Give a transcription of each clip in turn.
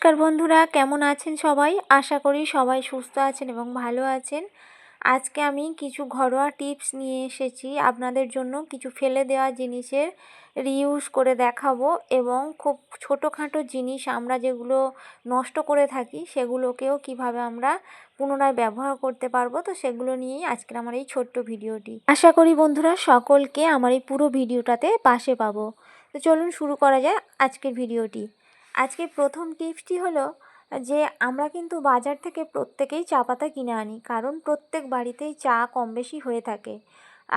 নমস্কার বন্ধুরা, কেমন আছেন সবাই? আশা করি সবাই সুস্থ আছেন এবং ভালো আছেন। আজকে আমি কিছু ঘরোয়া টিপস নিয়ে এসেছি আপনাদের জন্য। কিছু ফেলে দেওয়া জিনিসের রিইউজ করে দেখাবো এবং খুব ছোটোখাটো জিনিস আমরা যেগুলো নষ্ট করে থাকি সেগুলোকেও কিভাবে আমরা পুনরায় ব্যবহার করতে পারবো, তো সেগুলো নিয়েই আজকের আমার এই ছোট্ট ভিডিওটি। আশা করি বন্ধুরা সকলকে আমার এই পুরো ভিডিওটাতে পাশে পাবো। তো চলুন শুরু করা যায় আজকের ভিডিওটি। আজকে প্রথম টিপসটি হলো যে আমরা কিন্তু বাজার থেকে প্রত্যেকেই চা পাতা কিনে আনি, কারণ প্রত্যেক বাড়িতেই চা কম বেশি হয়ে থাকে।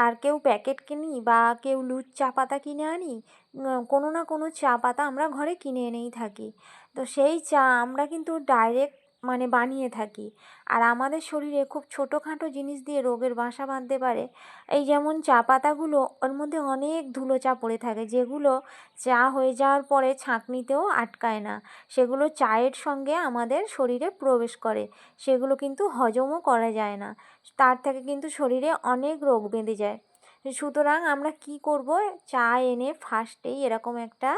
আর কেউ প্যাকেট কিনি বা কেউ লুজ চা পাতা কিনে আনি, কোনো না কোনো চা পাতা আমরা ঘরে কিনে এনেই থাকি। তো সেই চা আমরা কিন্তু ডাইরেক্ট বানিয়ে থাকি, আর আমাদের শরীরে খুব ছোটোখাটো জিনিস দিয়ে রোগের বাসা বাঁধতে পারে। এই যেমন চা পাতাগুলো, ওর মধ্যে অনেক ধুলো চা পড়ে থাকে, যেগুলো চা হয়ে যাওয়ার পরে ছাঁকনিতেও আটকায় না, সেগুলো চায়ের সঙ্গে আমাদের শরীরে প্রবেশ করে, সেগুলো কিন্তু হজমও করা যায় না, তার থেকে কিন্তু শরীরে অনেক রোগ বেঁধে যায়। সুতরাং আমরা কি করব, চা এনে ফার্স্টেই এরকম একটা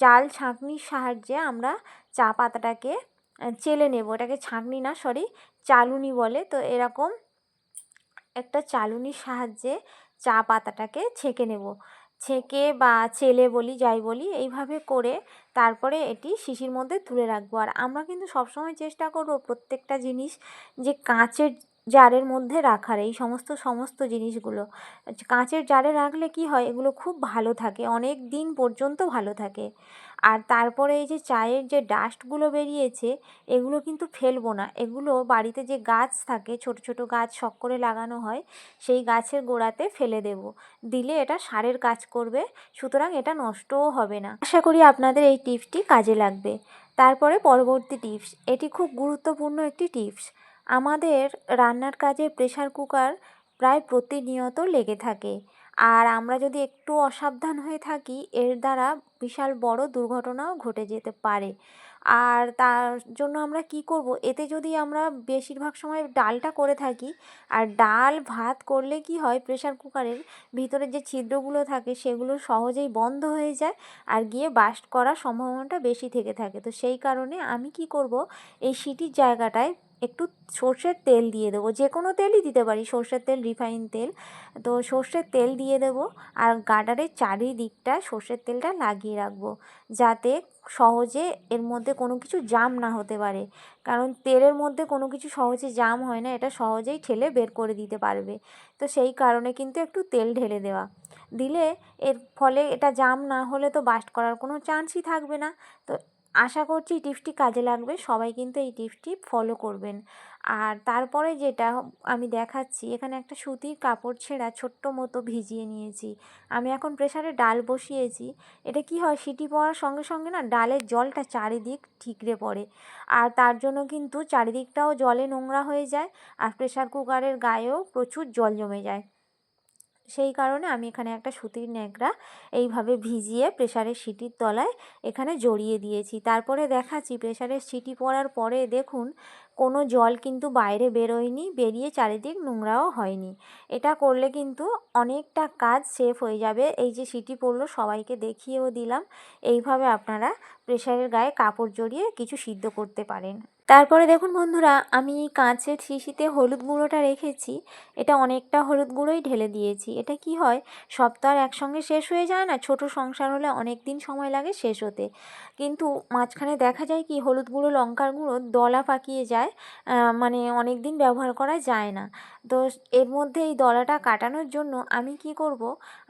জাল ছাঁকনির সাহায্যে আমরা চা পাতাটাকে চেলে নেব। এটাকে ছাঁকনি না, সরি, চালুনি বলে। তো এরকম একটা চালুনির সাহায্যে চা পাতাটাকে ছেঁকে নেব, ছেঁকে বা চেলে বলি, যাই বলি, এইভাবে করে তারপরে এটি শিশির মধ্যে তুলে রাখবো। আর আমরা কিন্তু সবসময় চেষ্টা করব প্রত্যেকটা জিনিস যে কাঁচের জারের মধ্যে রাখার, এই সমস্ত জিনিসগুলো কাঁচের জারে রাখলে কি হয়, এগুলো খুব ভালো থাকে, অনেক দিন পর্যন্ত ভালো থাকে। আর তারপরে এই যে চায়ের যে ডাস্টগুলো বেরিয়েছে, এগুলো কিন্তু ফেলবো না, এগুলো বাড়িতে যে গাছ থাকে, ছোট ছোট গাছ শখ করে লাগানো হয়, সেই গাছের গোড়াতে ফেলে দেব। দিলে এটা সারের কাজ করবে, সুতরাং এটা নষ্টও হবে না। আশা করি আপনাদের এই টিপসটি কাজে লাগবে। তারপরে পরবর্তী টিপস, এটি খুব গুরুত্বপূর্ণ একটি টিপস। আমাদের রান্নার কাজে প্রেসার কুকার প্রায় প্রতিনিয়ত লেগে থাকে, আর আমরা যদি একটু অসাবধান হয়ে থাকি, এর দ্বারা বিশাল বড় দুর্ঘটনাও ঘটে যেতে পারে। আর তার জন্য আমরা কি করব, এতে যদি আমরা বেশিরভাগ সময় ডালটা করে থাকি, আর ডাল ভাত করলে কি হয়, প্রেসার কুকারের ভিতরে যে ছিদ্রগুলো থাকে সেগুলো সহজেই বন্ধ হয়ে যায়, আর গিয়ে বাস্ট করার সম্ভাবনাটা বেশি থেকে থাকে। তো সেই কারণে আমি কি করব, এই সিটির জায়গাটায় একটু সর্ষের তেল দিয়ে দেবো, যে কোনো তেলই দিতে পারি, সর্ষের তেল, রিফাইন তেল। তো সর্ষের তেল দিয়ে দেবো, আর গার্ডারের চারিদিকটায় সর্ষের তেলটা লাগিয়ে রাখবো, যাতে সহজে এর মধ্যে কোনো কিছু জাম না হতে পারে, কারণ তেলের মধ্যে কোনো কিছু সহজে জাম হয় না, এটা সহজেই ঠেলে বের করে দিতে পারবে। তো সেই কারণে কিন্তু একটু তেল ঢেলে দেওয়া, দিলে এর ফলে এটা জাম না হলে তো বাস্ট করার কোনো চান্সই থাকবে না। তো আশা করছি এই টিপসটি কাজে লাগবে, সবাই কিন্তু এই টিপসটি ফলো করবেন। আর তারপরে যেটা আমি দেখাচ্ছি, এখানে একটা সুতির কাপড় ছেঁড়া ছোট্ট মতো ভিজিয়ে নিয়েছি। আমি এখন প্রেসারে ডাল বসিয়েছি। এটা কি হয়, সিটি পড়ার সঙ্গে সঙ্গে না ডালের জলটা চারিদিক ঠিকরে পড়ে, আর তার জন্য কিন্তু চারিদিকটাও জলে নোংরা হয়ে যায়, আর প্রেসার কুকারের গায়েও প্রচুর জল জমে যায়। সেই কারণে আমি এখানে একটা সুতির ন্যাকড়া এইভাবে ভিজিয়ে প্রেসারের সিটির তলায় এখানে জড়িয়ে দিয়েছি। তারপরে দেখাচ্ছি, প্রেসারের সিটি পড়ার পরে দেখুন কোনো জল কিন্তু বাইরে বেরোয়নি, বেরিয়ে চারিদিক নোংরাও হয়নি। এটা করলে কিন্তু অনেকটা কাজ সেভ হয়ে যাবে। এই যে সিটি পড়লো, সবাইকে দেখিয়েও দিলাম, এইভাবে আপনারা প্রেসারের গায়ে কাপড় জড়িয়ে কিছু সিদ্ধ করতে পারেন। তারপরে দেখুন বন্ধুরা, আমি কাঁচের শিশিতে হলুদ গুঁড়োটা রেখেছি, এটা অনেকটা হলুদ গুঁড়োই ঢেলে দিয়েছি। এটা কি হয়, সব তো আর একসঙ্গে শেষ হয়ে যায় না, ছোট সংসার হলে অনেক দিন সময় লাগে শেষ হতে, কিন্তু মাঝখানে দেখা যায় কি, হলুদ গুঁড়ো লঙ্কার গুঁড়ো দলা পাকিয়ে যায়, অনেক দিন ব্যবহার করা যায় না। তো এর মধ্যে এই দলাটা কাটানোর জন্য আমি কি করব,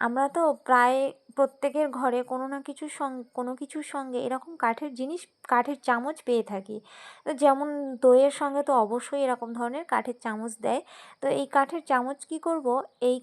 আমরা তো প্রায় প্রত্যেকের ঘরে কোনো কিছুর সঙ্গে এরকম কাঠের জিনিস, কাঠের চামচ পেয়ে থাকি। তো যেমন দইয়ের সঙ্গে তো অবশ্যই এরকম ধরনের কাঠের চামচ দেয়। তো এই কাঠের চামচ কি করব, এই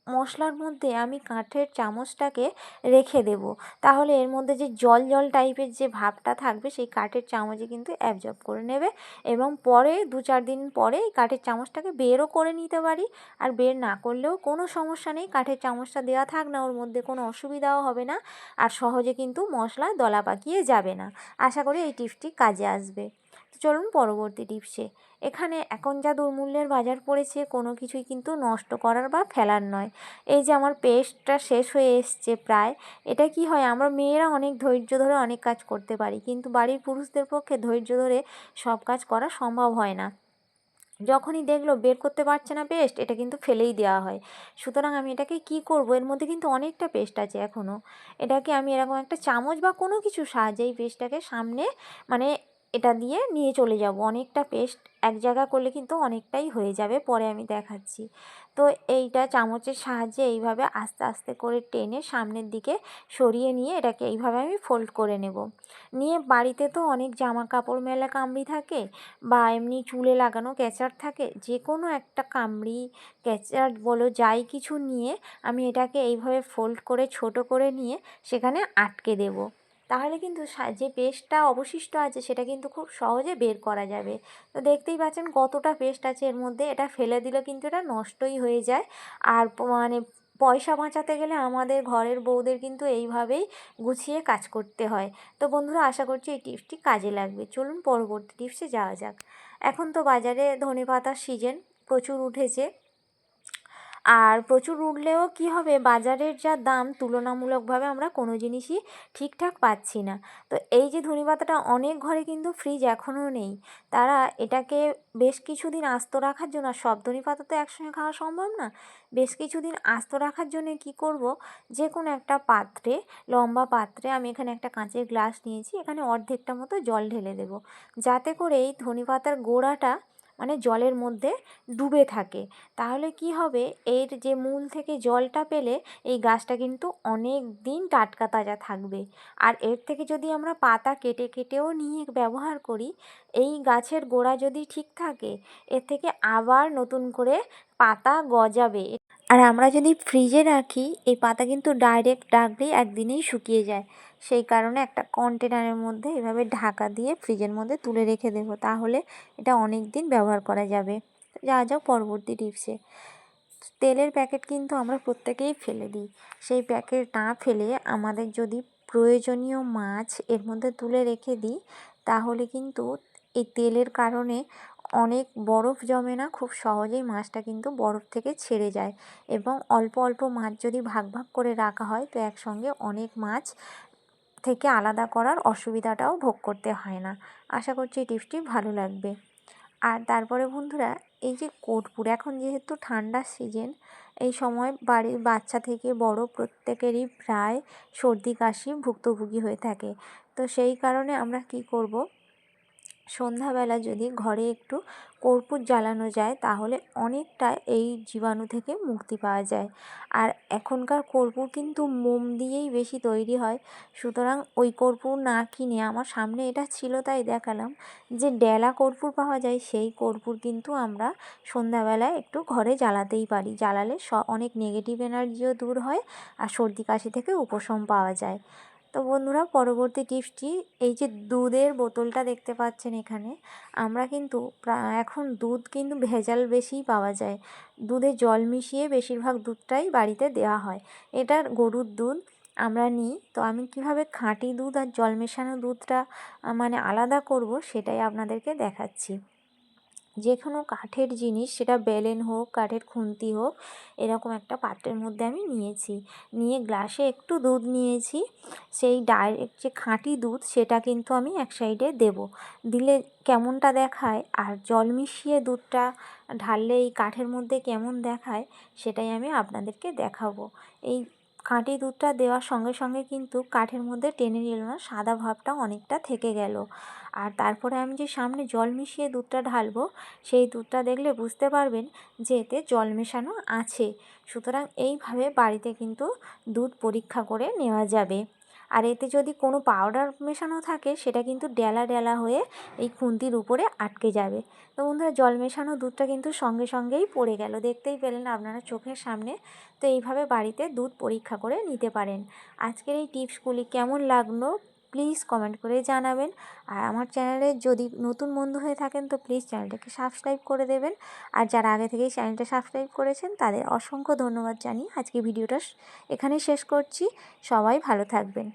মশলার মধ্যে আমি কাঠের চামচটাকে রেখে দেব, তাহলে এর মধ্যে যে জল জল টাইপের যে ভাবটা থাকবে, সেই কাঠের চামচে কিন্তু অ্যাবজর্ব করে নেবে, এবং পরে 2-4 দিন পরে এই কাঠের চামচটাকে বেরও করে নিতে পারি। আর বের না করলেও কোনো সমস্যা নেই, কাঠের চামচটা দেওয়া থাক না, ওর মধ্যে কোনো অসুবিধাও হবে না, আর সহজে কিন্তু মশলা দলা পাকিয়ে যাবে না। আশা করি এই টিপসটি কাজে আসবে। তো চলুন পরবর্তী টিপসে। এখানে এখন যা দুর্মূল্যের বাজার পড়েছে, কোনো কিছুই কিন্তু নষ্ট করার বা ফেলার নয়। এই যে আমার পেস্টটা শেষ হয়ে এসছে প্রায়, এটা কি হয়, আমরা মেয়েরা অনেক ধৈর্য ধরে অনেক কাজ করতে পারি, কিন্তু বাড়ির পুরুষদের পক্ষে ধৈর্য ধরে সব কাজ করা সম্ভব হয় না। যখনই দেখলো বের করতে পারছে না পেস্ট, এটা কিন্তু ফেলেই দেওয়া হয়। সুতরাং আমি এটাকে কি করব, এর মধ্যে কিন্তু অনেকটা পেস্ট আছে এখনও। এটাকে আমি এরকম একটা চামচ বা কোনো কিছু সাহায্যে এই পেস্টটাকে সামনে মানে এটা দিয়ে নিয়ে চলে যাব। অনেকটা পেস্ট এক জায়গা করলে কিন্তু অনেকটাই হয়ে যাবে, পরে আমি দেখাচ্ছি। তো এইটা চামচের সাহায্যে এইভাবে আস্তে আস্তে করে টেনে সামনের দিকে সরিয়ে নিয়ে এটাকে এইভাবে আমি ফোল্ড করে নেব। নিয়ে বাড়িতে তো অনেক জামা কাপড় মেলা কামড়ি থাকে বা এমনি চুলে লাগানো ক্যাচার থাকে, যে কোনো একটা কামড়ি ক্যাচার বলো যাই কিছু নিয়ে আমি এটাকে এইভাবে ফোল্ড করে ছোট করে নিয়ে সেখানে আটকে দেব। তাহলে কিন্তু যে পেস্টটা অবশিষ্ট আছে সেটা কিন্তু খুব সহজে বের করা যাবে। তো দেখতেই পাচ্ছেন কতটা পেস্ট আছে এর মধ্যে, এটা ফেলে দিলে কিন্তু এটা নষ্টই হয়ে যায়। আর মানে পয়সা বাঁচাতে গেলে আমাদের ঘরের বউদের কিন্তু এইভাবেই গুছিয়ে কাজ করতে হয়। তো বন্ধুরা, আশা করছি এই টিপসটি কাজে লাগবে। চলুন পরবর্তী টিপসে যাওয়া যাক। এখন তো বাজারে ধনেপাতার সিজন প্রচুর উঠেছে, আর প্রচুর উঠলেও কি হবে, বাজারের যা দাম তুলনামূলকভাবে আমরা কোনো জিনিসই ঠিকঠাক পাচ্ছি না। তো এই যে ধনেপাতাটা অনেক ঘরে কিন্তু ফ্রিজ এখনও নেই, তারা এটাকে বেশ কিছুদিন আস্ত রাখার জন্য, আর সব ধনেপাতা তো একসঙ্গে খাওয়া সম্ভব না, বেশ কিছুদিন আস্ত রাখার জন্য কি করব, যে কোনো একটা পাত্রে, লম্বা পাত্রে, আমি এখানে একটা কাঁচের গ্লাস নিয়েছি, এখানে অর্ধেকটা মতো জল ঢেলে দেব, যাতে করে এই ধনেপাতার গোড়াটা মানে জলের মধ্যে ডুবে থাকে। তাহলে কি হবে, এর যে মূল থেকে জলটা পেলে এই গাছটা কিন্তু অনেক দিন টাটকা তাজা থাকবে। আর এর থেকে যদি আমরা পাতা কেটে কেটেও নিয়ে ব্যবহার করি, এই গাছের গোড়া যদি ঠিক থাকে, এর থেকে আবার নতুন করে পাতা গজাবে। আর আমরা যদি ফ্রিজে রাখি, এই পাতা কিন্তু ডাইরেক্ট রাখলেই একদিনেই শুকিয়ে যায়। সেই কারণে একটা কন্টেনারের মধ্যে এভাবে ঢাকা দিয়ে ফ্রিজের মধ্যে তুলে রেখে দেবো, তাহলে এটা অনেক দিন ব্যবহার করা যাবে। যাওয়া যাক পরবর্তী টিপসে। তেলের প্যাকেট কিন্তু আমরা প্রত্যেকেই ফেলে দিই। সেই প্যাকেট না ফেলে আমাদের যদি প্রয়োজনীয় মাছ এর মধ্যে তুলে রেখে দিই, তাহলে কিন্তু এই তেলের কারণে অনেক বরফ জমে না, খুব সহজেই মাছটা কিন্তু বরফ থেকে ছেড়ে যায়। এবং অল্প অল্প মাছ যদি ভাগ ভাগ করে রাখা হয়, তো একসঙ্গে অনেক মাছ থেকে আলাদা করার অসুবিধাটাও ভোগ করতে হয় না। আশা করছি এই টিপসটি ভালো লাগবে। আর তারপরে বন্ধুরা, এই যে কর্পূর, এখন যেহেতু ঠান্ডার সিজন, এই সময় বাড়ির বাচ্চা থেকে বড় প্রত্যেকেরই প্রায় সর্দি কাশি ভুক্তভোগী হয়ে থাকে। তো সেই কারণে আমরা কি করব, সন্ধ্যাবেলা যদি ঘরে একটু কর্পূর জ্বালানো যায়, তাহলে অনেকটা এই জীবাণু থেকে মুক্তি পাওয়া যায়। আর এখনকার কর্পূর কিন্তু মোম দিয়েই বেশি তৈরি হয়, সুতরাং ওই কর্পূর না কিনে, আমার সামনে এটা ছিল তাই দেখালাম, যে ডেলা কর্পূর পাওয়া যায়, সেই কর্পূর কিন্তু আমরা সন্ধ্যাবেলায় একটু ঘরে জ্বালাতেই পারি। জ্বালালে অনেক নেগেটিভ এনার্জিও দূর হয়, আর সর্দি কাশি থেকে উপশম পাওয়া যায়। তো বন্ধুরা, পরবর্তী টিপসটি, এই যে দুধের বোতলটা দেখতে পাচ্ছেন এখানে, আমরা কিন্তু এখন দুধ কিন্তু ভেজাল বেশিই পাওয়া যায়। দুধে জল মিশিয়ে বেশিরভাগ দুধটাই বাড়িতে দেওয়া হয়। এটার গরুর দুধ আমরা নিই। তো আমি কিভাবে খাঁটি দুধ আর জল মেশানো দুধটা মানে আলাদা করব, সেটাই আপনাদেরকে দেখাচ্ছি। যে কোনো কাঠের জিনিস, সেটা বেলেন হোক, কাঠের খুন্তি হোক, এরকম একটা পাত্রের মধ্যে আমি নিয়েছি, নিয়ে গ্লাসে একটু দুধ নিয়েছি। সেই ডাইরেক্ট যে খাঁটি দুধ, সেটা কিন্তু আমি এক সাইডে দেব, দিলে কেমনটা দেখায়, আর জল মিশিয়ে দুধটা ঢাললে এই কাঠের মধ্যে কেমন দেখায়, সেটাই আমি আপনাদেরকে দেখাবো। এই খাঁটি দুধটা দেওয়ার সঙ্গে সঙ্গে কিন্তু কাঠের মধ্যে টেনে নিল না, সাদা ভাবটা অনেকটা থেকে গেল। আর তারপরে আমি যে সামনে জল মিশিয়ে দুধটা ঢালবো, সেই দুধটা দেখলে বুঝতে পারবেন যে এতে জল মেশানো আছে। সুতরাং এইভাবে বাড়িতে কিন্তু দুধ পরীক্ষা করে নেওয়া যাবে। আর এতে যদি কোনো পাউডার মেশানো থাকে, সেটা কিন্তু ডেলা ডেলা হয়ে এই খুন্তির উপরে আটকে যাবে। তো বন্ধুরা, জল মেশানো দুধটা কিন্তু সঙ্গে সঙ্গেই পড়ে গেল, দেখতেই পেলেন আপনারা চোখের সামনে। তো এইভাবে বাড়িতে দুধ পরীক্ষা করে নিতে পারেন। আজকের এই টিপসগুলি কেমন লাগলো প্লিজ কমেন্ট করে জানাবেন। আর আমার চ্যানেলে যদি নতুন বন্ধু হয়ে থাকেন, তো প্লিজ চ্যানেলটাকে সাবস্ক্রাইব করে দেবেন। আর যারা আগে থেকেই চ্যানেলটা সাবস্ক্রাইব করেছেন, তাদের অসংখ্য ধন্যবাদ জানিয়ে আজকে ভিডিওটা এখানেই শেষ করছি। সবাই ভালো থাকবেন।